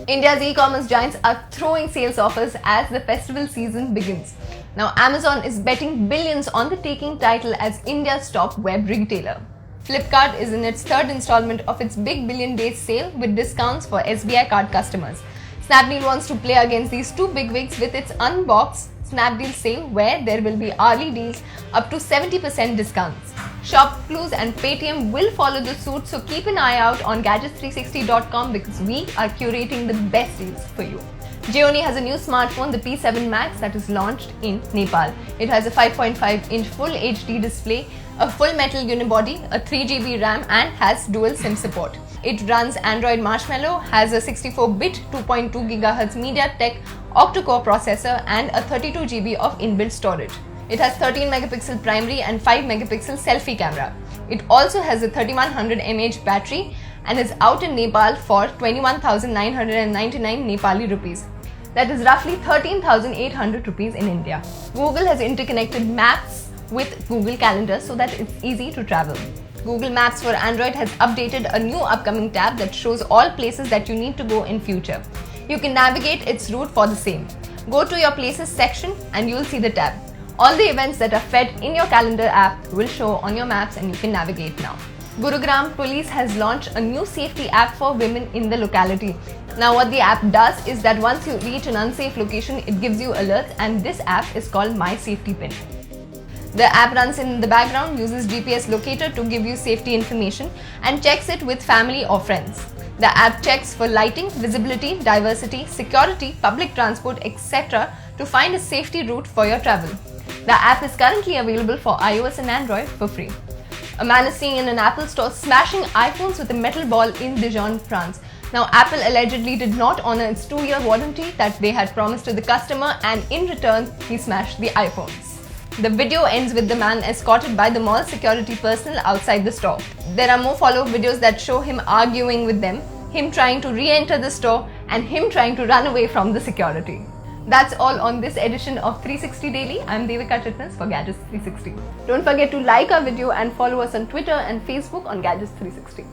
India's e-commerce giants are throwing sales offers as the festival season begins. Now, Amazon is betting billions on the taking title as India's top web retailer. Flipkart is in its third installment of its Big Billion Days sale with discounts for SBI card customers. Snapdeal wants to play against these two bigwigs with its Unbox Snapdeal sale, where there will be hourly deals up to 70% discounts. ShopClues and Paytm will follow the suit, so keep an eye out on Gadgets360.com because we are curating the best deals for you. Xiaomi has a new smartphone, the P7 Max, that is launched in Nepal. It has a 5.5-inch Full HD display, a full metal unibody, a 3GB RAM and has dual SIM support. It runs Android Marshmallow, has a 64-bit 2.2 GHz MediaTek octa-core processor and a 32GB of inbuilt storage. It has 13 megapixel primary and 5 megapixel selfie camera. It also has a 3100 mAh battery and is out in Nepal for 21,999 Nepali rupees. That is roughly 13,800 rupees in India. Google has interconnected Maps with Google Calendar so that it's easy to travel. Google Maps for Android has updated a new upcoming tab that shows all places that you need to go in future. You can navigate its route for the same. Go to your places section and you'll see the tab. All the events that are fed in your calendar app will show on your maps and you can navigate now. Gurugram Police has launched a new safety app for women in the locality. Now what the app does is that once you reach an unsafe location, it gives you alerts, and this app is called My Safety Pin. The app runs in the background, uses GPS locator to give you safety information and checks it with family or friends. The app checks for lighting, visibility, diversity, security, public transport, etc. to find a safety route for your travel. The app is currently available for iOS and Android for free. A man is seen in an Apple store smashing iPhones with a metal ball in Dijon, France. Now, Apple allegedly did not honor its 2-year warranty that they had promised to the customer, and in return, he smashed the iPhones. The video ends with the man escorted by the mall security personnel outside the store. There are more follow-up videos that show him arguing with them, him trying to re-enter the store, and him trying to run away from the security. That's all on this edition of 360 Daily. I'm Devika Chitnis for Gadgets 360. Don't forget to like our video and follow us on Twitter and Facebook on Gadgets 360.